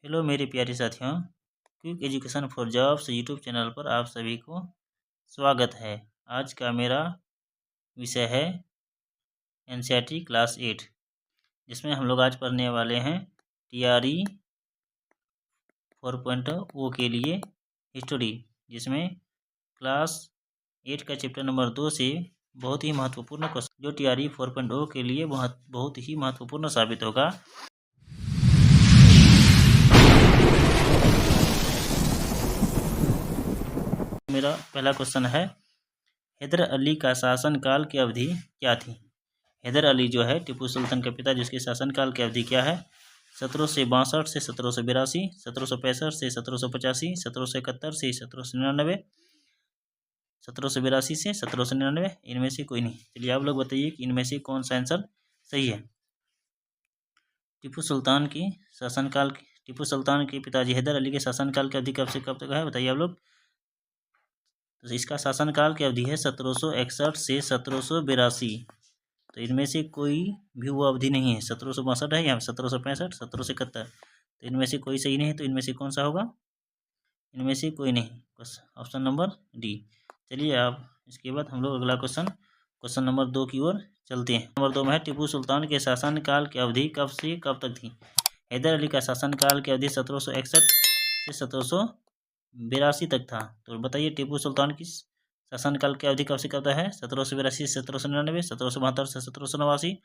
Hello मेरे प्यारे साथियों, quick education for jobs YouTube channel पर आप सभी को स्वागत है। आज का मेरा विषय है एनसीईआरटी क्लास 8, जिसमें हम लोग आज पढ़ने वाले हैं टीआरई 4.0 के लिए हिस्टोरी, जिसमें क्लास 8 का चैप्टर नंबर 2 से बहुत ही महत्वपूर्ण क्वेश्चन जो टीआरई 4.0 के लिए बहुत ही महत्वपूर्ण साबित होगा। मेरा पहला क्वेश्चन है, हैदर अली का शासनकाल की अवधि क्या थी। हैदर अली जो है टीपू सुल्तान का पिता, जिसके शासनकाल की अवधि क्या है, 1762 से 1782, 1765 से 1785, 1771 से 1799, 1782 से 1799, इनमें से कोई नहीं। चलिए आप लोग बताइए कि इनमें से कौन सा आंसर सही है। टीपू सुल्तान के पिताजी हैदर अली के शासनकाल की अवधि कब से कब तक है, बताइए आप लोग। तो इसका शासनकाल की अवधि है 1761 से 1782। तो इनमें से कोई भी वो अवधि नहीं है। 1762 है या 1765, 1771, तो इनमें से कोई सही नहीं है। तो इनमें से कौन सा होगा, इनमें से कोई नहीं, ऑप्शन नंबर डी। चलिए आप इसके बाद हम लोग अगला क्वेश्चन नंबर 2 की ओर चलते हैं। नंबर 2 में है, टीपू सुल्तान के शासनकाल की अवधि कब से कब तक थी। हैदर अली का शासनकाल की अवधि 1761 से 1782 तक था। तो बताइए टीपू सुल्तान की शासनकाल की अवधि कब से कब तक है, 1782 से 1799, 1772 से 1789,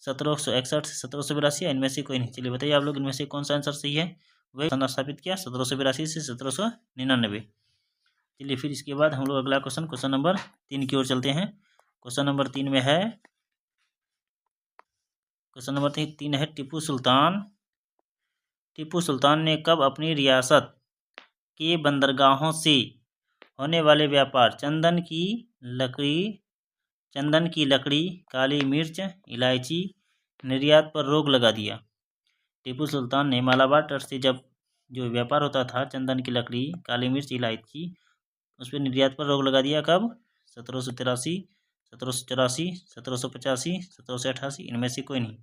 1761 से 1782, इनमें से कोई नहीं। चलिए बताइए आप लोग, इनमें से कौन सा आंसर सही है। वही स्थापित किया 1782 से 1799। चलिए फिर इसके बाद हम लोग अगला क्वेश्चन नंबर 3 की ओर चलते हैं। क्वेश्चन नंबर 3 में है, क्वेश्चन नंबर 3 है, टीपू सुल्तान ने कब अपनी रियासत के बंदरगाहों से होने वाले व्यापार चंदन की लकड़ी, काली मिर्च, इलायची निर्यात पर रोक लगा दिया। टीपू सुल्तान ने मालाबार तट से जब जो व्यापार होता था चंदन की लकड़ी, काली मिर्च, इलायची, उस पर निर्यात पर रोक लगा दिया। कब, 1783, 1784, 1785, 1788, इनमें से कोई नहीं।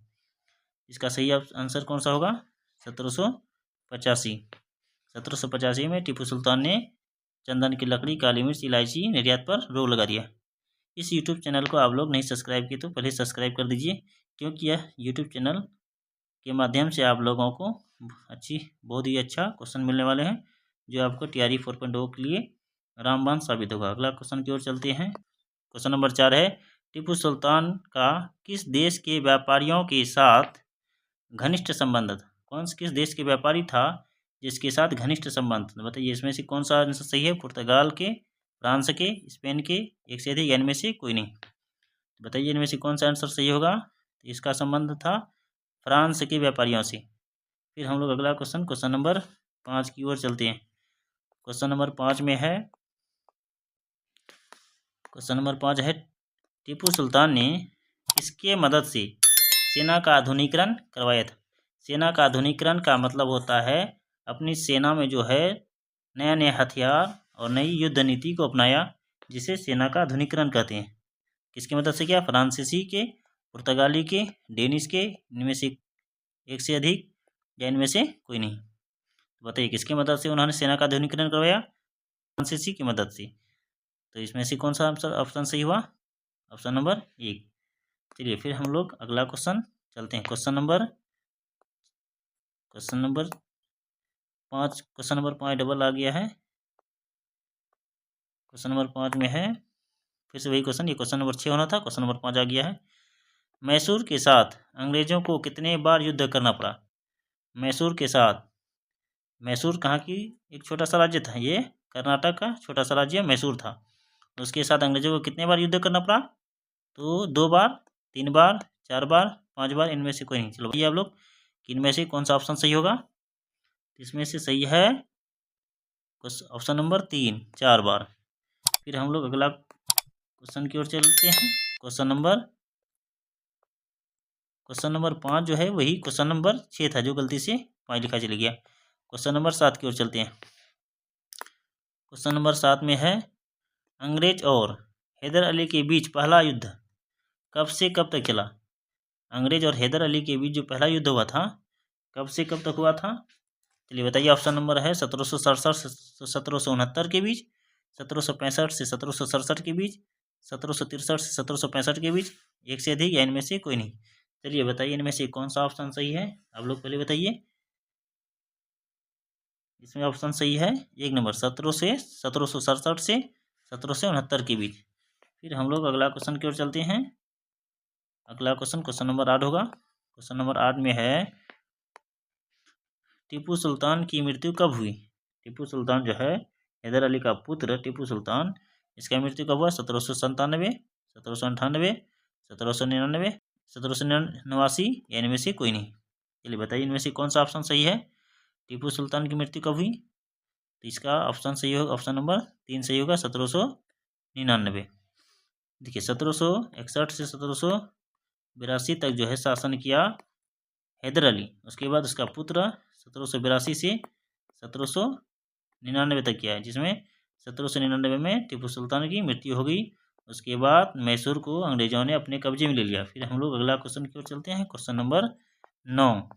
इसका सही आंसर कौन सा होगा, 1785। 1785 में टीपू सुल्तान ने चंदन की लकड़ी, काली मिर्च, इलायची निर्यात पर रोक लगा दिया। इस यूट्यूब चैनल को आप लोग नहीं सब्सक्राइब किए तो पहले सब्सक्राइब कर दीजिए, क्योंकि यह यूट्यूब चैनल के माध्यम से आप लोगों को बहुत ही अच्छा क्वेश्चन मिलने वाले हैं, जो आपको टीआरई 4.0 के लिए रामबाण साबित होगा। अगला क्वेश्चन की ओर चलते हैं। क्वेश्चन नंबर 4 है, टीपू सुल्तान का किस देश के व्यापारियों के साथ घनिष्ठ संबंध था। किस देश के व्यापारी था जिसके साथ घनिष्ठ संबंध, बताइए इसमें से कौन सा आंसर सही है। पुर्तगाल के, फ्रांस के, स्पेन के, एक से अधिक, इनमें से कोई नहीं। बताइए इनमें से कौन सा आंसर सही होगा। तो इसका संबंध था फ्रांस के व्यापारियों से। फिर हम लोग अगला क्वेश्चन नंबर 5 की ओर चलते हैं। क्वेश्चन नंबर 5 में है, क्वेश्चन नंबर 5 है, टीपू सुल्तान ने किसके मदद से सेना का आधुनिकीकरण करवाया था। सेना का आधुनिकीकरण का मतलब होता है अपनी सेना में जो है नया नया हथियार और नई युद्ध नीति को अपनाया, जिसे सेना का आधुनिकीकरण कहते हैं। किसकी मदद से किया, फ्रांसीसी के, पुर्तगाली के, डेनिश के, इनमें से एक से अधिक या इनमें से कोई नहीं। तो बताइए किसकी मदद से उन्होंने सेना का आधुनिकीकरण करवाया, फ्रांसीसी की मदद से। तो इसमें से कौन सा आंसर ऑप्शन सही हुआ, ऑप्शन नंबर 1। चलिए फिर हम लोग अगला क्वेश्चन चलते हैं। Question number 5, question number 5 double आ गया है। क्वेश्चन नंबर 5 में है, फिर से वही क्वेश्चन, ये क्वेश्चन नंबर 6 होना था, क्वेश्चन नंबर 5 आ गया है। मैसूर के साथ अंग्रेजों को कितने बार युद्ध करना पड़ा। मैसूर के साथ, मैसूर कहाँ की एक छोटा सा राज्य था, ये कर्नाटक का छोटा सा राज्य मैसूर था। उसके साथ अंग्रेजों को कितने बार युद्ध करना पड़ा, तो 2 बार, 3 बार, 4 बार, 5 बार, इनमें से कोई नहीं। चलो भैया आप लोग कि इनमें से कौन सा ऑप्शन सही होगा। इसमें से सही है ऑप्शन नंबर 3, 4 बार। फिर हम लोग अगला क्वेश्चन की ओर चलते हैं। क्वेश्चन नंबर 5 जो है वही क्वेश्चन नंबर 6 था, जो गलती से 5 लिखा चला गया। क्वेश्चन नंबर 7 की ओर चलते हैं। क्वेश्चन नंबर 7 में है, अंग्रेज और हैदर अली के बीच पहला युद्ध कब से कब तक चला। अंग्रेज और हैदर अली के बीच जो पहला युद्ध हुआ था, कब से कब तक हुआ था, चलिए बताइए, ऑप्शन नंबर है 1767 से 1769 के बीच, 1765 से 1767 के बीच, 1763 से 1765 के बीच, एक से अधिक या इनमें से कोई नहीं। चलिए बताइए इनमें से कौन सा ऑप्शन सही है, आप लोग पहले बताइए। इसमें ऑप्शन सही है एक नंबर, 1767 से 1769 के बीच। फिर हम लोग अगला क्वेश्चन की ओर चलते हैं। अगला क्वेश्चन नंबर 8 होगा। क्वेश्चन नंबर 8 में है, टीपू सुल्तान की मृत्यु कब हुई? टीपू सुल्तान जो है हैदर अली का पुत्र टीपू सुल्तान, इसका मृत्यु कब हुआ? 1797, 1798, 1799, 1789 या इनमें से कोई नहीं। चलिए बताइए इनमें से कौन सा ऑप्शन सही है, टीपू सुल्तान की मृत्यु कब हुई? तो इसका ऑप्शन सही होगा, ऑप्शन नंबर 3 सही होगा, 1799। देखिए 1761 से 1782 तक जो है शासन किया हैदर अली, उसके बाद उसका पुत्र 1782 से 1799 तक किया है, जिसमें 1799 में टीपू सुल्तान की मृत्यु हो गई। उसके बाद मैसूर को अंग्रेजों ने अपने कब्जे में ले लिया। फिर हम लोग अगला क्वेश्चन की ओर चलते हैं। Question number 9।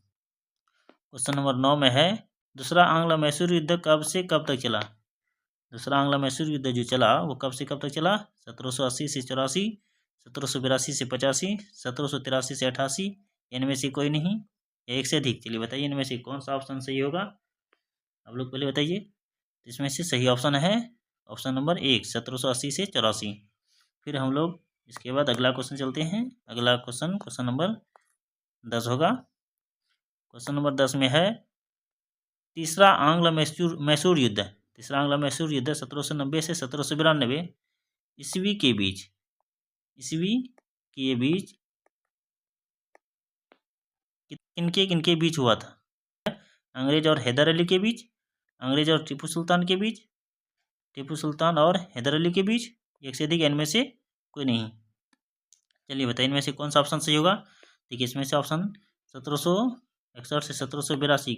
क्वेश्चन नंबर 9 में है, दूसरा आंग्ल मैसूर युद्ध कब से कब तक चला? दूसरा आंग्ल मैसूर युद्ध जो चला वो कब से कब तक चला? 1780 से 84, 1782 से 85, 1783 से 88, इनमें से कोई नहीं, एक से अधिक। चलिए बताइए इनमें से कौन सा ऑप्शन सही होगा, आप लोग पहले बताइए। इसमें से सही ऑप्शन है ऑप्शन नंबर 1, 1780 से 84। फिर हम लोग इसके बाद अगला क्वेश्चन चलते हैं। अगला क्वेश्चन नंबर 10 होगा। क्वेश्चन नंबर 10 में है, तीसरा आंग्ल मैसूर युद्ध 1790 से 1792 ईस्वी के बीच किनके बीच हुआ था? अंग्रेज और हैदर अली के बीच, अंग्रेज और टीपू सुल्तान के बीच, टीपू सुल्तान और हैदर अली के बीच, एक से अधिक, इनमें से कोई नहीं। चलिए बताइए इनमें से कौन सा ऑप्शन सही होगा। देखिए इसमें से ऑप्शन 1761 से 1782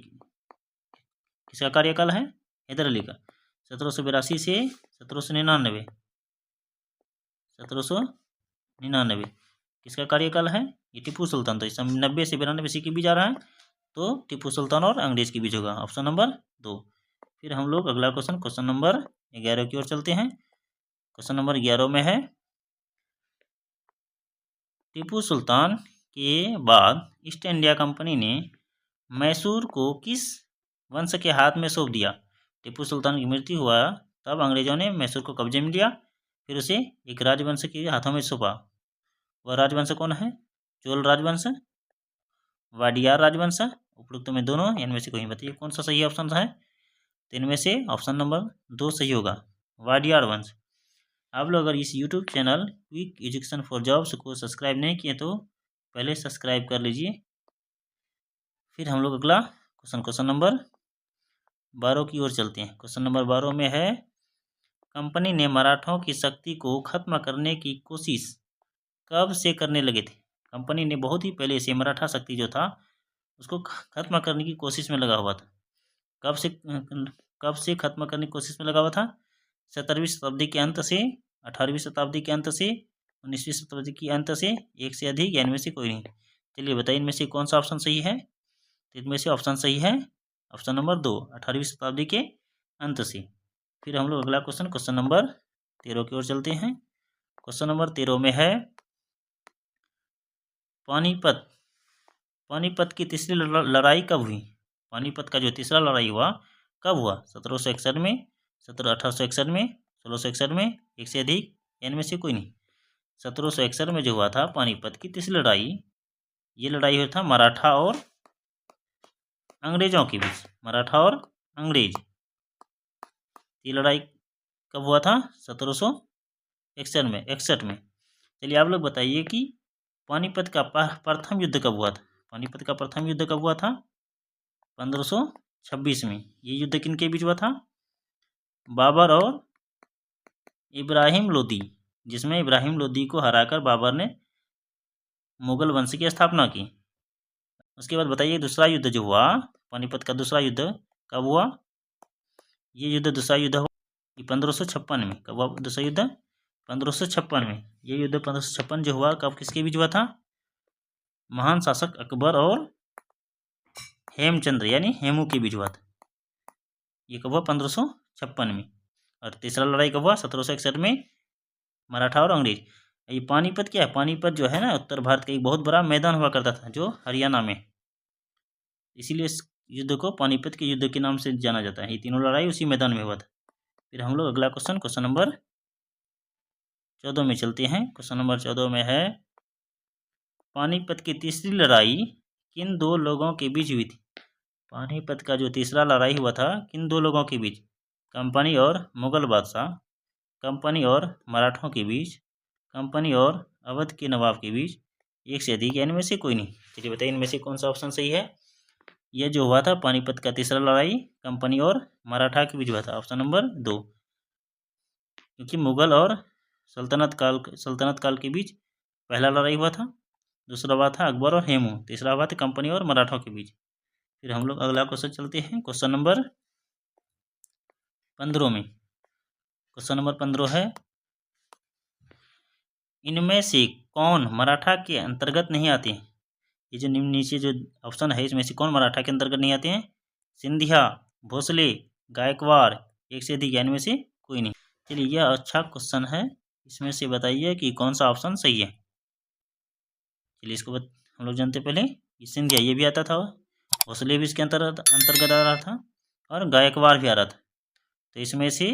किसका कार्यकाल है? हैदर अली का। 1782 से 1799 किसका कार्यकाल है? ये टीपू सुल्तान। तो इस 90 से 92 इसी के बीच आ रहा है, तो टीपू सुल्तान और अंग्रेज के बीच होगा, ऑप्शन नंबर 2। फिर हम लोग अगला क्वेश्चन नंबर 11 की ओर चलते हैं। क्वेश्चन नंबर 11 में है, टीपू सुल्तान के बाद ईस्ट इंडिया कंपनी ने मैसूर को किस वंश के हाथ में सौंप दिया? टीपू सुल्तान की मृत्यु हुआ तब अंग्रेजों ने मैसूर को कब्जे में लिया, फिर उसे एक राजवंश के हाथों में सौंपा। वह राजवंश कौन है? चोल राजवंश, वाडियार राजवंश, उपरोक्त में दोनों, इनमें से कोई बताइए कौन सा सही ऑप्शन है। तो इनमें से ऑप्शन नंबर 2 सही होगा, वाडियार वंश। आप लोग अगर इस YouTube channel quick education for jobs को सब्सक्राइब नहीं किए तो पहले सब्सक्राइब कर लीजिए। फिर हम लोग अगला क्वेश्चन नंबर 12 की ओर चलते हैं। क्वेश्चन नंबर 12 में है, कंपनी ने मराठों की शक्ति को खत्म करने की कोशिश कब से करने लगे थे? कंपनी ने बहुत ही पहले से मराठा शक्ति जो था उसको खत्म करने की कोशिश में लगा हुआ था। कब से खत्म करने की कोशिश में लगा हुआ था? 17वीं शताब्दी के अंत से, 18वीं शताब्दी के अंत से, 19वीं शताब्दी के अंत से, एक से अधिक, या इनमें से कोई नहीं। चलिए बताइए इनमें से कौन सा ऑप्शन सही है। तो इनमें से ऑप्शन सही है ऑप्शन नंबर 2, 18वीं शताब्दी के अंत से। फिर हम लोग अगला क्वेश्चन नंबर 13 की ओर चलते हैं। क्वेश्चन नंबर 13 में है, पानीपत की तीसरी लड़ाई कब हुई? पानीपत का जो तीसरा लड़ाई हुआ कब हुआ? 1761 में, 1861 में, 1661 में, एक से अधिक, इनमें से कोई नहीं। 1761 में जो हुआ था पानीपत की तीसरी लड़ाई, ये लड़ाई हुआ था मराठा और अंग्रेजों के बीच, मराठा और अंग्रेज। ये लड़ाई कब हुआ था? 1761 में। चलिए आप लोग बताइए कि पानीपत का प्रथम युद्ध कब हुआ था? पानीपत का प्रथम युद्ध कब हुआ था? 1526 में। ये युद्ध किनके बीच हुआ था? बाबर और इब्राहिम लोदी, जिसमें इब्राहिम लोदी को हराकर बाबर ने मुगल वंश की स्थापना की। उसके बाद बताइए दूसरा युद्ध जो हुआ, पानीपत का दूसरा युद्ध कब हुआ? ये युद्ध दूसरा युद्ध हुआ 1556 में। कब हुआ दूसरा युद्ध? 1556 में। ये युद्ध 1556 जो हुआ कब किसके बीच हुआ था? महान शासक अकबर और हेमचंद्र यानी हेमू के बीच हुआ था। ये कब हुआ 1556 में। और तीसरा लड़ाई कब हुआ 1761 में, मराठा और अंग्रेज। ये पानीपत क्या है, पानीपत जो है ना उत्तर भारत का एक बहुत बड़ा मैदान हुआ करता था जो हरियाणा में, इसीलिए इस युद्ध को पानीपत के युद्ध के नाम से जाना जाता है। ये तीनों लड़ाई उसी मैदान में हुआ था। फिर हम लोग अगला क्वेश्चन नंबर 14 में चलते हैं। क्वेश्चन नंबर 14 में है, पानीपत की तीसरी लड़ाई किन दो लोगों के बीच हुई थी। पानीपत का जो तीसरा लड़ाई हुआ था किन दो लोगों के बीच, कंपनी और मुगल बादशाह, कंपनी और मराठों के बीच, कंपनी और अवध के नवाब के बीच, एक से अधिक या इनमें से कोई नहीं। चलिए बताइए इनमें से कौन सा ऑप्शन सही है। यह जो हुआ था पानीपत का तीसरा लड़ाई कंपनी और मराठा के बीच हुआ था, ऑप्शन नंबर 2, क्योंकि मुगल और सल्तनत काल के बीच पहला लड़ाई हुआ था, दूसरा हुआ था अकबर और हेमू, तीसरा हुआ था कंपनी और मराठों के बीच। फिर हम लोग अगला क्वेश्चन चलते हैं क्वेश्चन नंबर 15 में। क्वेश्चन नंबर 15 है, इनमें से कौन मराठा के अंतर्गत नहीं आते हैं। ये जो नीचे जो ऑप्शन है इसमें से कौन मराठा के अंतर्गत नहीं आते हैं, सिंधिया, भोसले, गायकवाड़, एक से अधिक, इनमें से कोई नहीं। चलिए यह अच्छा क्वेश्चन है, इसमें से बताइए कि कौन सा ऑप्शन सही है। चलिए इसको हम लोग जानते पहले, ये सिंधिया ये भी आता था, भोसले भी इसके अंतर्गत आ रहा था, और गायकवाड़ भी आ रहा था। तो इसमें से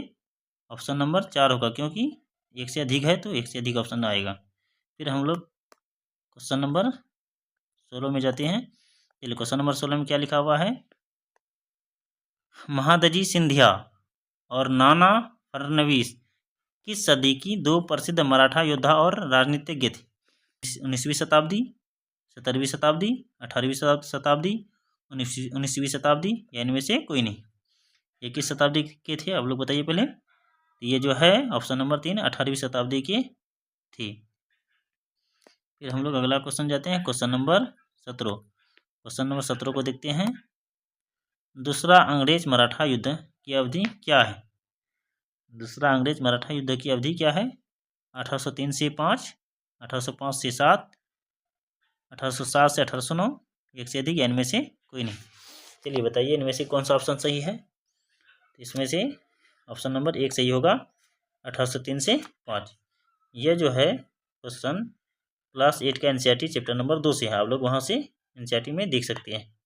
ऑप्शन नंबर 4 होगा, क्योंकि एक से अधिक है तो एक से अधिक ऑप्शन आएगा। फिर हम लोग क्वेश्चन नंबर 16 में जाते हैं। चलिए क्वेश्चन नंबर 16 में क्या लिखा हुआ है, महादजी सिंधिया और नाना फडणवीस किस सदी की दो प्रसिद्ध मराठा योद्धा और राजनीतिज्ञ थे। 19वीं शताब्दी, 17वीं शताब्दी, 18वीं शताब्दी, 19वीं शताब्दी, या इनमें से कोई नहीं। ये किस शताब्दी के थे आप लोग बताइए पहले। तो ये जो है ऑप्शन नंबर 3 18वीं शताब्दी के थे। फिर हम लोग अगला क्वेश्चन जाते हैं क्वेश्चन नंबर 17। क्वेश्चन नंबर 17 को देखते हैं, दूसरा अंग्रेज मराठा युद्ध की अवधि क्या है। दूसरा अंग्रेज मराठा युद्ध की अवधि क्या है, 1803 से 5, 1805 से 7, 1807 से 1809, एक से अधिक, या इनमें से कोई नहीं। चलिए बताइए इनमें से कौन सा ऑप्शन सही है। इसमें से ऑप्शन नंबर 1 सही होगा, 1803 से 5। यह जो है क्वेश्चन क्लास 8 का एनसीईआरटी चैप्टर नंबर 2 से है, आप लोग वहाँ से एनसीईआरटी में देख सकते हैं।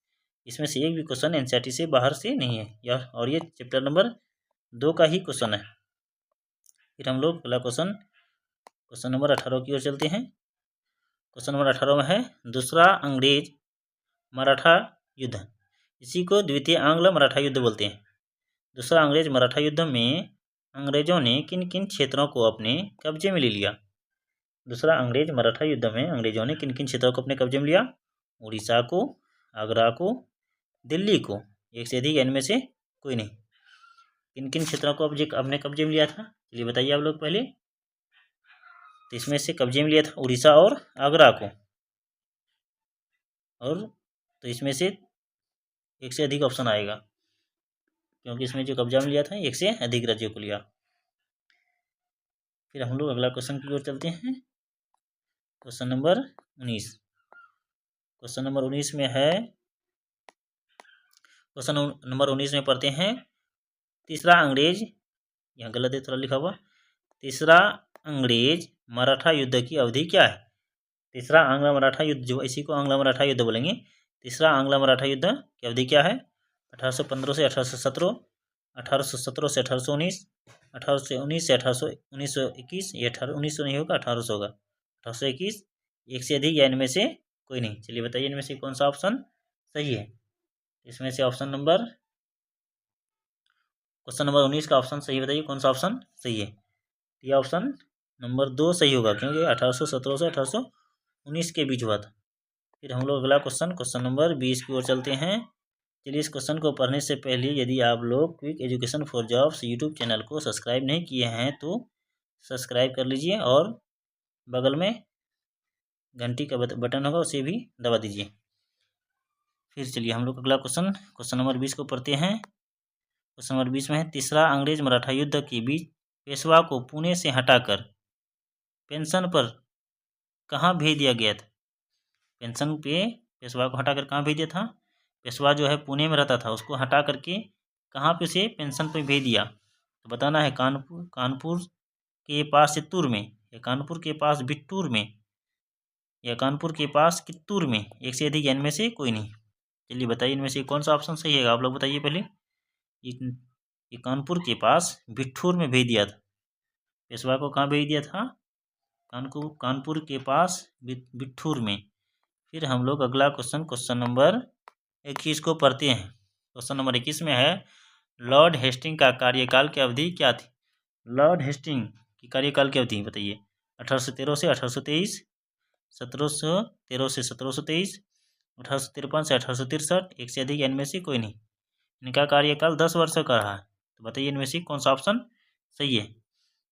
इसमें से एक भी क्वेश्चन एनसीईआरटी से बाहर से नहीं है, और ये चैप्टर नंबर 2 का ही क्वेश्चन है। फिर हम लोग अगला क्वेश्चन नंबर 18 की ओर चलते हैं। क्वेश्चन नंबर 18 में है, दूसरा अंग्रेज मराठा युद्ध, इसी को द्वितीय आंग्ल मराठा युद्ध बोलते हैं। दूसरा अंग्रेज मराठा युद्ध में अंग्रेजों ने किन किन क्षेत्रों को अपने कब्जे में ले लिया। दूसरा अंग्रेज मराठा युद्ध में अंग्रेजों ने किन किन क्षेत्रों को अपने कब्जे में लिया, उड़ीसा को, आगरा को, दिल्ली को, एक से अधिक, इनमें से कोई नहीं। किन किन क्षेत्रों को अपने कब्जे में लिया था, चलिए बताइए आप लोग पहले। तो इसमें से कब्जे में लिया था उड़ीसा और आगरा को, और तो इसमें से एक से अधिक ऑप्शन आएगा, क्योंकि इसमें जो कब्जा में लिया था एक से अधिक राज्यों को लिया। फिर हम लोग अगला क्वेश्चन की ओर चलते हैं, क्वेश्चन नंबर 19। क्वेश्चन नंबर 19 में है, क्वेश्चन नंबर 19 में पढ़ते हैं, तीसरा अंग्रेज, यहाँ गलत है थोड़ा लिखा हुआ, तीसरा अंग्रेज मराठा युद्ध की अवधि क्या है। तीसरा आंग्ल मराठा युद्ध, जो इसी को आंग्ल मराठा युद्ध बोलेंगे, तीसरा आंग्ल मराठा युद्ध की अवधि क्या है, 1815 से 1817, 1817 से 1819, 1819 से 1921, ये 1900 नहीं होगा, 1800 होगा, 1821, एक से अधिक, या इनमें से कोई नहीं। चलिए बताइए इनमें से कौन सा ऑप्शन सही है। इसमें से ऑप्शन नंबर, क्वेश्चन नंबर 19 का ऑप्शन सही बताइए, कौन सा ऑप्शन सही है। ये ऑप्शन नंबर 2 सही होगा, क्योंकि 1817 से 1819 के बीच हुआ था। फिर हम लोग अगला क्वेश्चन नंबर 20 की ओर चलते हैं। चलिए इस क्वेश्चन को पढ़ने से पहले यदि आप लोग quick education for jobs YouTube channel को सब्सक्राइब नहीं किए हैं तो सब्सक्राइब कर लीजिए, और बगल में घंटी का बटन होगा उसे भी दबा दीजिए। फिर चलिए हम लोग अगला क्वेश्चन नंबर 20 को पढ़ते हैं। क्वेश्चन नंबर 20 में है, तीसरा अंग्रेज मराठा युद्ध के बीच पेशवा को पुणे से हटाकर पेंशन पर कहाँ भेज दिया गया था। पेंशन पे पेशवा को हटाकर कहाँ भेज दिया था, पेशवा जो है पुणे में रहता था, उसको हटा करके कहाँ पे उसे पेंशन पे भेज दिया, तो बताना है कानपुर के पास चित्तूर में, या कानपुर के पास बिट्टूर में, या कानपुर के पास कित्तूर में, एक से अधिक इनमें से कोई नहीं। चलिए बताइए इनमें से कौन सा ऑप्शन सही है, आप लोग बताइए पहले। ये कानपुर के पास बिट्ठूर में भेज दिया था, पेशवा को कहाँ भेज दिया था, कानपुर के पास बिट्ठूर में। फिर हम लोग अगला क्वेश्चन नंबर 21 को पढ़ते हैं। क्वेश्चन नंबर 21 में है, लॉर्ड हेस्टिंग का कार्यकाल की अवधि क्या थी। लॉर्ड हेस्टिंग की कार्यकाल की अवधि बताइए। 1813 से 1823, 1713 से 1723, 1853 से 1863, एक से अधिक इनमें से कोई नहीं। इनका कार्यकाल 10 वर्ष का रहा है, तो बताइए इनमें से कौन सा ऑप्शन सही है।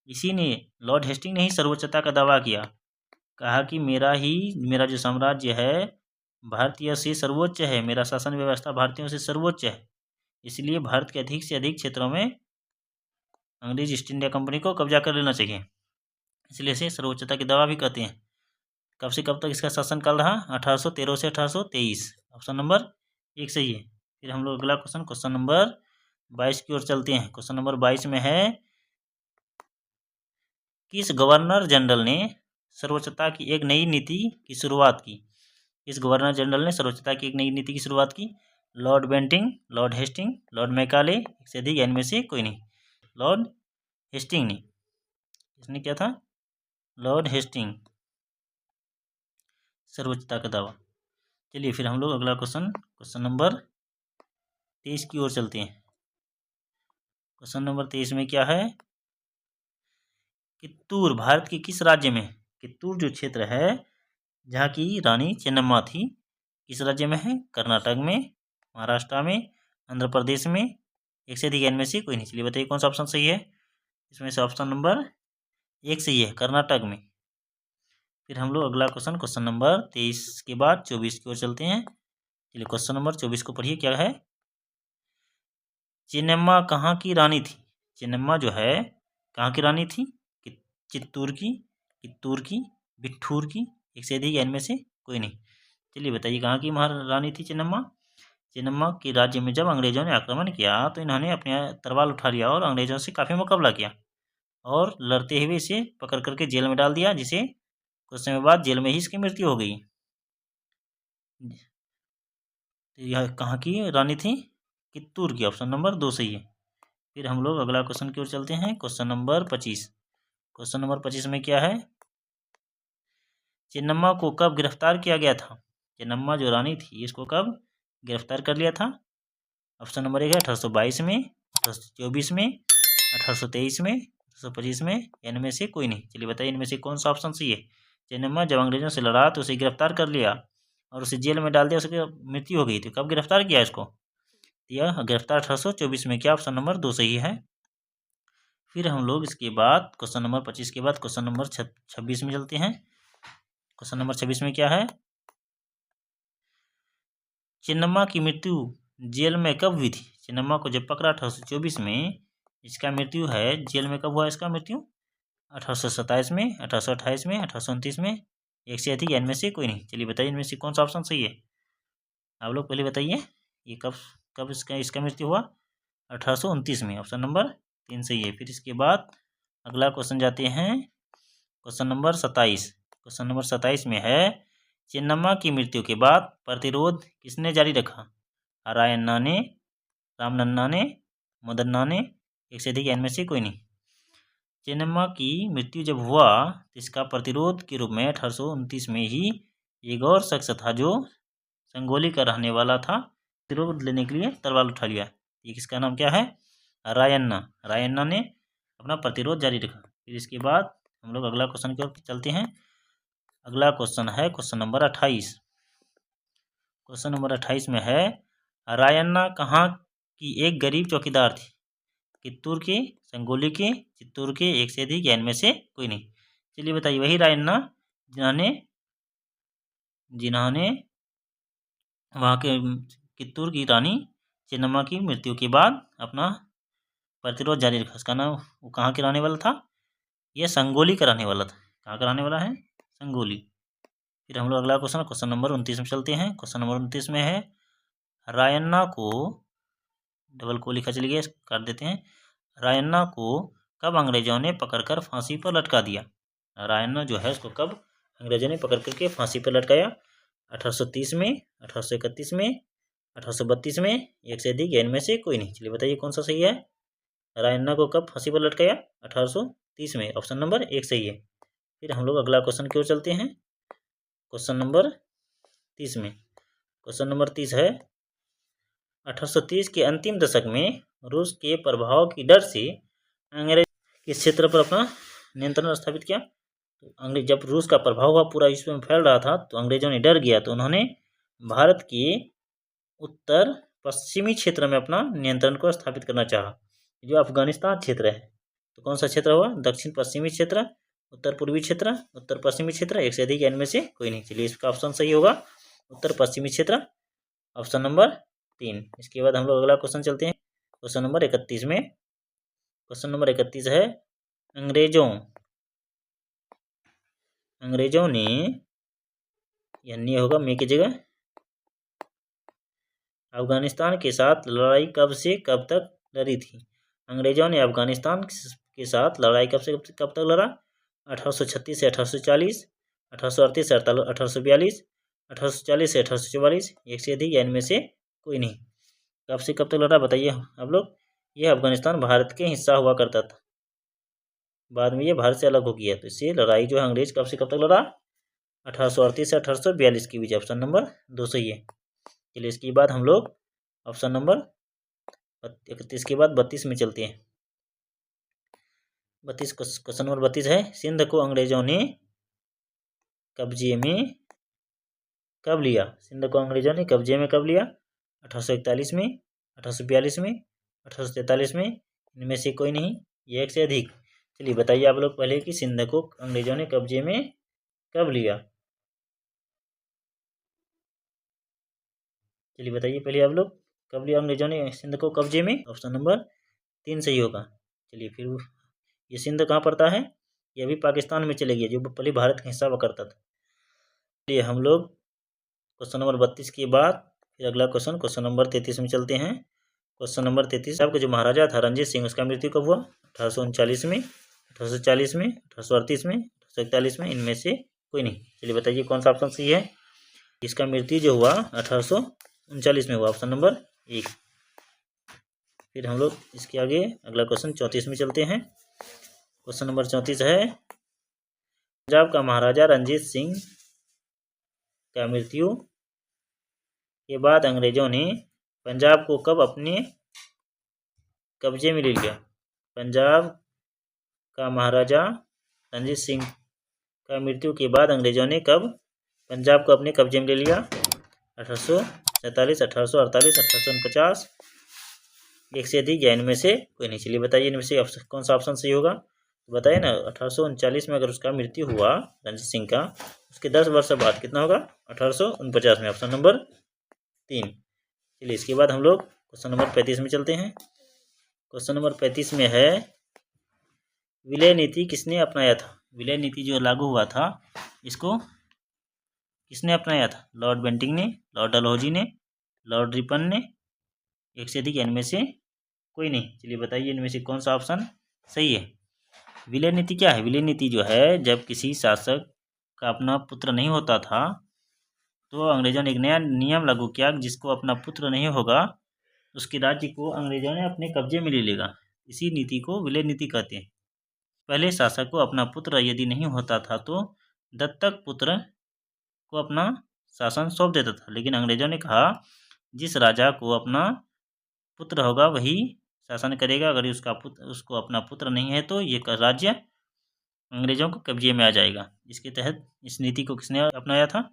इसी ने, लॉर्ड हेस्टिंग ने ही सर्वोच्चता का दावा किया, कहा कि मेरा जो साम्राज्य है भारतीय से सर्वोच्च है, मेरा शासन व्यवस्था भारतीयों से सर्वोच्च है, इसलिए भारत के अधिक से अधिक क्षेत्रों में अंग्रेज ईस्ट इंडिया कंपनी को कब्जा कर लेना चाहिए, इसलिए इसे सर्वोच्चता की दावा भी कहते हैं। कब से कब तक इसका शासनकाल रहा, 1813 से 1823, ऑप्शन नंबर 1 सही है। फिर हम लोग अगला क्वेश्चन नंबर 22 की ओर चलते हैं। क्वेश्चन नंबर 22 में है, किस गवर्नर जनरल ने सर्वोच्चता की एक नई नीति की शुरुआत की। किस गवर्नर जनरल ने सर्वोच्चता की एक नई नीति की शुरुआत की। Lord Bentinck, lord Hastings, lord Macaulay, एक से अधिक इनमें से कोई नहीं। लॉर्ड हेस्टिंग ने, इसने क्या था, लॉर्ड हेस्टिंग, सर्वोच्चता का दावा। चलिए फिर हम लोग अगला क्वेश्चन नंबर 23 की ओर चलते हैं। क्वेश्चन नंबर 23 में क्या है, कित्तूर भारत के किस राज्य में, कित्तूर जो क्षेत्र है जहाँ की रानी चेन्नम्मा थी, किस राज्य में है, कर्नाटक में, महाराष्ट्र में, आंध्र प्रदेश में, एक से अधिक इनमें से कोई नहीं। चलिए बताइए कौन सा ऑप्शन सही है। इसमें से ऑप्शन नंबर 1 सही है, कर्नाटक में। फिर हम लोग अगला क्वेश्चन नंबर 23 के बाद 24 की ओर चलते हैं। चलिए क्वेश्चन नंबर 24 को पढ़िए, क्या है, चेन्नम्मा कहाँ की रानी थी। चेन्नम्मा जो है कहाँ की रानी थी, चित्तूर की, कित्तूर की, बिट्ठूर की, एक से अधिक इनमें से कोई नहीं। चलिए बताइए कहाँ की महारानी थी चेन्नम्मा। चेन्नम्मा के राज्य में जब अंग्रेजों ने आक्रमण किया तो इन्होंने अपने तलवार उठा लिया और अंग्रेजों से काफ़ी मुकाबला किया और लड़ते हुए इसे पकड़ करके जेल में डाल दिया, जिसे कुछ समय बाद जेल में ही इसकी मृत्यु हो गई। तो यह कहाँ की रानी थी, कित्तूर की, ऑप्शन नंबर 2 सही है। फिर हम लोग अगला क्वेश्चन की ओर चलते हैं। Question number 25। क्वेश्चन नंबर 25 में क्या है, चेन्नम्मा को कब गिरफ्तार किया गया था। चेन्नम्मा जो रानी थी इसको कब गिरफ्तार कर लिया था। ऑप्शन नंबर 1 है 1822 में, 1824 में, 1823 में, 1825 में, इनमें से कोई नहीं। चलिए बताइए इनमें से कौन सा ऑप्शन सही है। चेन्नम्मा जब अंग्रेजों से लड़ा तो उसे गिरफ्तार कर लिया और उसे जेल में डाल दिया, उसकी मृत्यु हो गई थी। कब गिरफ्तार किया इसको, यह गिरफ्तार 1824 में किया, ऑप्शन नंबर 2 सही है। फिर हम लोग इसके बाद क्वेश्चन नंबर 25 के बाद क्वेश्चन नंबर 26 में चलते हैं। क्वेश्चन नंबर 26 में क्या है, चेन्नम्मा की मृत्यु जेल में कब हुई थी। चेन्नम्मा को जब पकड़ा 1824 में, इसका मृत्यु है जेल में कब हुआ, इसका मृत्यु 1827 में, 1828 में, 1829 में, एक से अधिक इनमें से कोई नहीं। चलिए बताइए इनमें से कौन सा ऑप्शन सही है। आप लोग पहले बताइए ये कब इसका मृत्यु हुआ, 1829 में, ऑप्शन नंबर 3 सही है। फिर इसके बाद अगला क्वेश्चन जाते हैं क्वेश्चन नंबर 27। क्वेश्चन नंबर 27 में है, चेन्नम्मा की मृत्यु के बाद प्रतिरोध किसने जारी रखा। नारायणा ने, रामन्ना ने, मदन्ना ने, एक से अधिक इनमें से कोई नहीं। चेन्नम्मा की मृत्यु जब हुआ तो इसका प्रतिरोध के रूप में 1829 में ही एक और शख्स था जो संगोली का रहने वाला था, प्रतिरोध लेने के लिए तलवार उठा लिया। ये किसका नाम क्या है, रायन्ना ने अपना प्रतिरोध जारी रखा। फिर इसके बाद हम लोग अगला क्वेश्चन की ओर चलते हैं। अगला क्वेश्चन है क्वेश्चन नंबर 28। क्वेश्चन नंबर 28 में है, रायन्ना कहाँ की एक गरीब चौकीदार थी। कित्तूर के, संगोली के, चित्तूर के, एक से अधिक या इनमें से कोई नहीं। चलिए बताइए वही रायन्ना जिन्होंने वहाँ के कित्तूर की रानी चेन्नम्मा की मृत्यु के बाद अपना प्रतिरोध जारी रखा। उसका नाम, वो कहाँ के रहने वाला था, यह संगोली का रहने वाला था। कहाँ का रहने वाला है, संगोली। फिर हम लोग अगला क्वेश्चन नंबर 29 में चलते हैं। क्वेश्चन नंबर 29 में है, रायन्ना को डबल को लिखा, चलिए कर देते हैं। रायन्ना को कब अंग्रेजों ने पकड़कर फांसी पर लटका दिया? रायन्ना जो है उसको कब अंग्रेजों ने पकड़ करके फांसी पर लटकाया? 1830 में, 1831 में, 1832 में, एक से अधिक या इनमें से कोई नहीं। चलिए बताइए कौन सा सही है। रायन्ना को कब फांसी पर लटकाया? 1830 में, ऑप्शन नंबर 1 सही है। फिर हम लोग अगला क्वेश्चन की ओर चलते हैं। क्वेश्चन नंबर 30 में, क्वेश्चन नंबर 30 है 1830 के अंतिम दशक में रूस के प्रभाव की डर से अंग्रेज किस क्षेत्र पर अपना नियंत्रण स्थापित किया? तो अंग्रेज, जब रूस का प्रभाव हुआ पूरा विश्व में फैल रहा था तो अंग्रेजों ने डर गया, तो उन्होंने भारत के उत्तर पश्चिमी क्षेत्र में अपना नियंत्रण को स्थापित करना चाहा, जो अफगानिस्तान क्षेत्र है। तो कौन सा क्षेत्र हुआ? दक्षिण पश्चिमी क्षेत्र, उत्तर पूर्वी क्षेत्र, उत्तर पश्चिमी क्षेत्र, एक से अधिक इनमें से कोई नहीं। चलिए इसका ऑप्शन सही होगा उत्तर पश्चिमी क्षेत्र, ऑप्शन नंबर 3। इसके बाद हम लोग अगला क्वेश्चन चलते हैं। क्वेश्चन नंबर 31 में, क्वेश्चन नंबर 31 है अंग्रेजों ने, यानी होगा मे की जगह, अफगानिस्तान के साथ लड़ाई कब से कब तक लड़ी थी? अंग्रेजों ने अफगानिस्तान के साथ लड़ाई कब से कब तक लड़ा? 1836 से 1840, 1838 से 1842, 1840 से 1844, एक से अधिक या इनमें से कोई नहीं। कब से कब तक लड़ा बताइए आप लोग। यह अफगानिस्तान भारत के हिस्सा हुआ करता था, बाद में ये भारत से अलग हो गया, तो इससे लड़ाई जो है अंग्रेज कब से कब तक लड़ा? 1838 से 1842 के बीच, ऑप्शन नंबर 2 सही है। चलिए इसके बाद हम लोग ऑप्शन नंबर 31 के बाद 32 में चलते हैं। 32, क्वेश्चन नंबर 32 है सिंध को अंग्रेजों ने कब्जे में कब लिया? सिंध को अंग्रेजों ने कब्जे में कब लिया? 1841 में, 1842 में, 1843 में, इनमें से कोई नहीं, ये एक से अधिक। चलिए बताइए आप लोग पहले कि सिंध को अंग्रेजों ने कब्जे में कब लिया? चलिए बताइए पहले आप लोग, कब लिया अंग्रेजों ने सिंध को कब्जे में? ऑप्शन नंबर 3 सही होगा। चलिए फिर ये सिंध कहाँ पड़ता है? ये अभी पाकिस्तान में चले गया, जो पहले भारत का हिस्सा हुआ करता था। चलिए हम लोग क्वेश्चन नंबर 32 के बाद फिर अगला क्वेश्चन नंबर 33 में चलते हैं। क्वेश्चन नंबर 33, आपका जो महाराजा था रणजीत सिंह, उसका मृत्यु कब हुआ? 1839 में, 1840 में, 1838 में, 1841 में, इनमें से कोई नहीं। चलिए बताइए कौन सा ऑप्शन सही है। इसका मृत्यु जो हुआ 1839 में हुआ, ऑप्शन नंबर 1। फिर हम लोग इसके आगे अगला क्वेश्चन 34 में चलते हैं। क्वेश्चन नंबर 34 है पंजाब का महाराजा रणजीत सिंह का मृत्यु के बाद अंग्रेजों ने पंजाब को कब अपने कब्जे में ले लिया? पंजाब का महाराजा रणजीत सिंह का मृत्यु के बाद अंग्रेजों ने कब पंजाब को अपने कब्जे में ले लिया? 1847, 1848, 1849, एक से अधिक या इनमें से कोई नहीं। चलिए बताइए इनमें से कौन सा ऑप्शन सही होगा। तो बताइए ना, 1839 में अगर उसका मृत्यु हुआ रणजीत सिंह का, उसके 10 वर्ष बाद कितना होगा? 1849 में, ऑप्शन नंबर 3। चलिए इसके बाद हम लोग क्वेश्चन नंबर 35 में चलते हैं। क्वेश्चन नंबर 35 में है विलय नीति किसने अपनाया था? विलय नीति जो लागू हुआ था, इसको किसने अपनाया था? लॉर्ड बेंटिंग ने, लॉर्ड डलहौजी ने, लॉर्ड रिपन ने, एक से अधिक इनमें से कोई नहीं। चलिए बताइए इनमें से कौन सा ऑप्शन सही है। विलय नीति क्या है? विलय नीति जो है, जब किसी शासक का अपना पुत्र नहीं होता था तो अंग्रेजों ने एक नया नियम लागू किया, जिसको अपना पुत्र नहीं होगा उसके राज्य को अंग्रेजों ने अपने कब्जे में ले लेगा। इसी नीति को विलय नीति कहते हैं। पहले शासक को अपना पुत्र यदि नहीं होता था तो दत्तक पुत्र को अपना शासन सौंप देता था, लेकिन अंग्रेजों ने कहा जिस राजा को अपना पुत्र होगा वही शासन करेगा, अगर उसको अपना पुत्र नहीं है तो ये राज्य अंग्रेजों को कब्जे में आ जाएगा। इसके तहत इस नीति को किसने अपनाया था?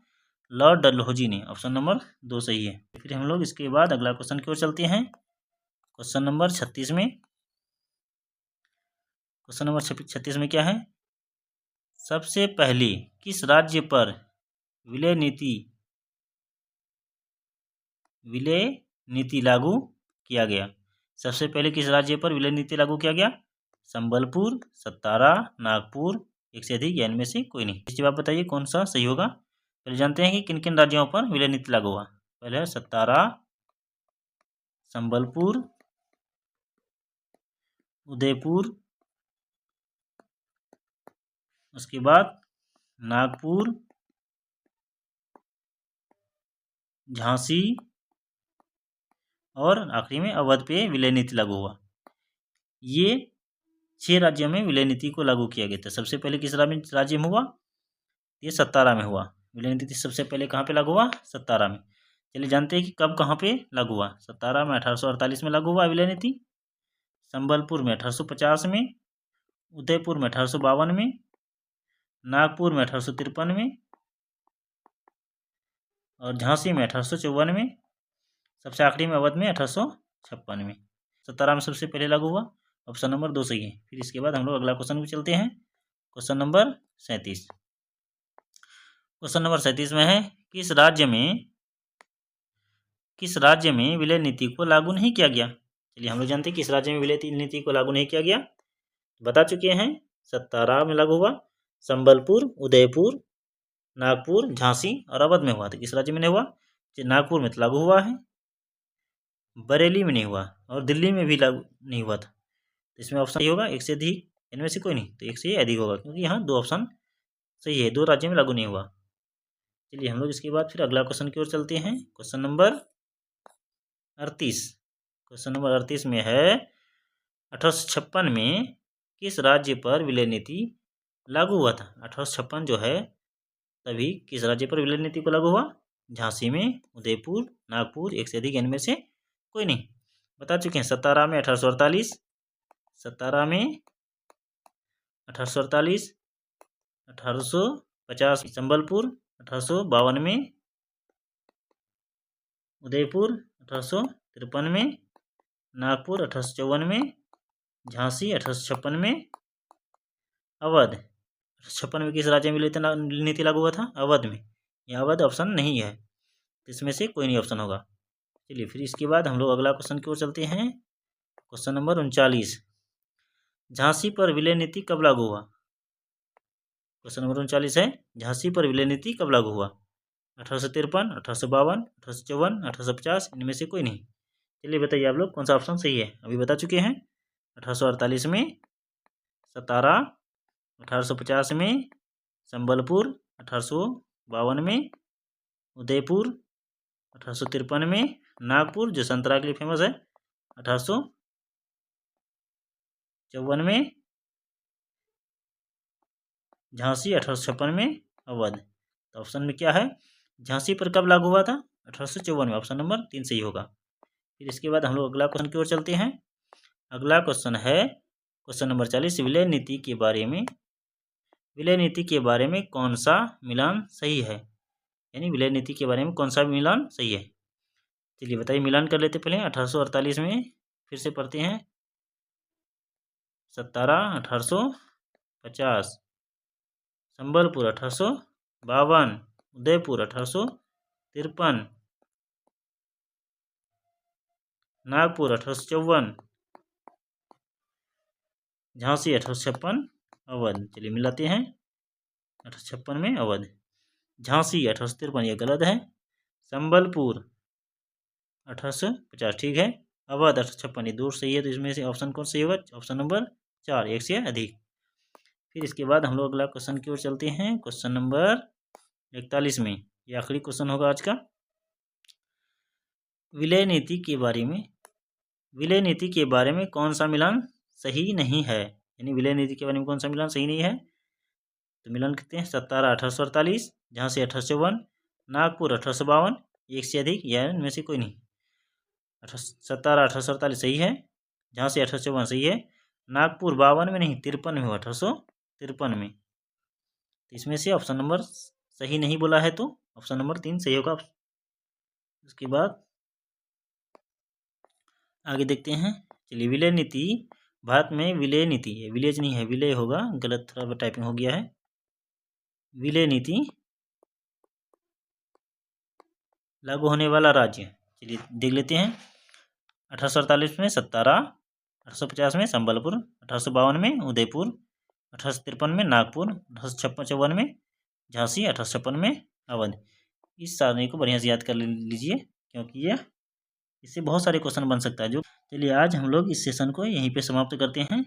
लॉर्ड डलहौजी ने, ऑप्शन नंबर 2 सही है। फिर हम लोग इसके बाद अगला क्वेश्चन की ओर चलते हैं। क्वेश्चन नंबर 36 में, क्वेश्चन नंबर 36 में क्या है? सबसे पहले किस राज्य पर विलय नीति लागू किया गया? सबसे पहले किस राज्य पर विलय नीति लागू किया गया? संबलपुर, सतारा, नागपुर, एक से अधिक या इनमें से कोई नहीं। इस जवाब बताइए कौन सा सही होगा। पहले जानते हैं कि किन किन राज्यों पर विलय नीति लागू हुआ। पहले है सतारा, संबलपुर, उदयपुर, उसके बाद नागपुर, झांसी और आखिरी में अवध पे विलय नीति लागू हुआ। ये 6 राज्यों में विलय नीति को लागू किया गया था। सबसे पहले किस राज्य में हुआ? ये सतारा में हुआ। विलय नीति सबसे पहले कहाँ पे लागू हुआ? सतारा में। चलिए जानते हैं कि कब कहाँ पे लागू हुआ। सतारा में 1848 में लागू हुआ विलय नीति, संबलपुर में 1850 में, उदयपुर में 1852 में, नागपुर में 1853 में और झांसी में 1854 में, सबसे आखिरी में अवध में 1856 में। 17 में सबसे पहले लागू हुआ। ऑप्शन नंबर 2 सही है। फिर इसके बाद हम लोग अगला क्वेश्चन पे चलते हैं। Question number 37। क्वेश्चन नंबर 37 में है किस राज्य में विलय नीति को लागू नहीं किया गया? चलिए हम लोग जानते हैं किस राज्य में विलय नीति को लागू नहीं किया गया, बता चुके हैं। सतारा में लागू हुआ, संबलपुर, उदयपुर, नागपुर, झांसी और अवध में हुआ। तो किस राज्य में नहीं हुआ? नागपुर में तो लागू हुआ है, बरेली में नहीं हुआ और दिल्ली में भी लागू नहीं हुआ था। तो इसमें ऑप्शन सही होगा, एक से अधिक, इनमें से कोई नहीं। तो एक से अधिक होगा क्योंकि यहाँ 2 ऑप्शन सही है, 2 राज्यों में लागू नहीं हुआ। चलिए हम लोग इसके बाद फिर अगला क्वेश्चन की ओर चलते हैं। Question number 38। क्वेश्चन नंबर 38 में है 1856 में किस राज्य पर विलय नीति लागू हुआ था? 1856 जो है तभी किस राज्य पर विलय नीति को लागू हुआ? झांसी में, उदयपुर, नागपुर, एक से अधिक, इनमें से कोई नहीं। बता चुके हैं। सतारा में 1848, सतारा में 1848, 1850 संबलपुर, 1852 में उदयपुर, 1853 में नागपुर, 1854 में झांसी, 1856 में अवध। 1856 में किस राज्य में विलय नीति लागू हुआ था? अवध में। यह अवध ऑप्शन नहीं है, इसमें से कोई नहीं ऑप्शन होगा। चलिए फिर इसके बाद हम लोग अगला क्वेश्चन की ओर चलते हैं। Question number 39। झांसी पर विलय नीति कब लागू हुआ? क्वेश्चन नंबर 39 है झांसी पर विलय नीति कब लागू हुआ? 1853, 1852, 1854, 1850, इनमें से कोई नहीं। चलिए बताइए आप लोग कौन सा ऑप्शन सही है। अभी बता चुके हैं। 1848 में सतारा, 1850 में संबलपुर, 1852 में उदयपुर, 1853 में नागपुर जो संतरा के लिए फेमस है, 1854 में झांसी, 1856 में अवध। तो ऑप्शन में क्या है? झांसी पर कब लागू हुआ था? 1854 में। ऑप्शन नंबर 3 सही होगा। फिर इसके बाद हम लोग अगला क्वेश्चन की ओर चलते हैं। अगला क्वेश्चन है क्वेश्चन नंबर 40। विलय नीति के बारे में कौन सा मिलान सही है? यानी विलय नीति के बारे में कौन सा मिलान सही है? चलिए बताइए, मिलान कर लेते पहले। 1848 में फिर से पढ़ते हैं। सतारा 1850, संबलपुर 1852, उदयपुर 1853, नागपुर 1854, झांसी 1856, अवध। चलिए मिलाते हैं। 1856 में अवध, झांसी 1853 ये गलत है, संबलपुर 1850 ठीक है, अवध 1856 ये 2 सही है। तो इसमें से ऑप्शन कौन सही होगा? ऑप्शन नंबर 4, एक से अधिक। फिर इसके बाद हम लोग अगला क्वेश्चन की ओर चलते हैं। क्वेश्चन नंबर 41 में, ये आखिरी क्वेश्चन होगा आज का। विलय नीति के बारे में कौन सा मिलान सही नहीं है? यानी विलय नीति के बारे में कौन सा मिलान सही नहीं है? तो मिलान करते हैं। सतारा 1848, झांसी 1854, नागपुर 1852, एक से अधिक, या इनमें से कोई नहीं। सतारा 1848 सही है, झांसी 1854 सही है, नागपुर 52 में नहीं 53 में हुआ, 1853 में। तो इसमें से ऑप्शन नंबर सही नहीं बोला है, तो ऑप्शन नंबर 3 सही होगा। उसके बाद आगे देखते हैं। चलिए विलय नीति, भारत में विलय नीति, विलेज नहीं है विलय होगा, गलत थोड़ा टाइपिंग हो गया है। विलय नीति लागू होने वाला राज्य, चलिए देख लेते हैं। 1848 में सतारा, 1850 में संबलपुर, 1852 में उदयपुर, 1853 में नागपुर, 1856 में झांसी, 1856 में अवध। इस सारणी को बढ़िया से याद कर लीजिए क्योंकि ये इससे बहुत सारे क्वेश्चन बन सकता है। जो चलिए आज हम लोग इस सेशन को यहीं पे समाप्त करते हैं।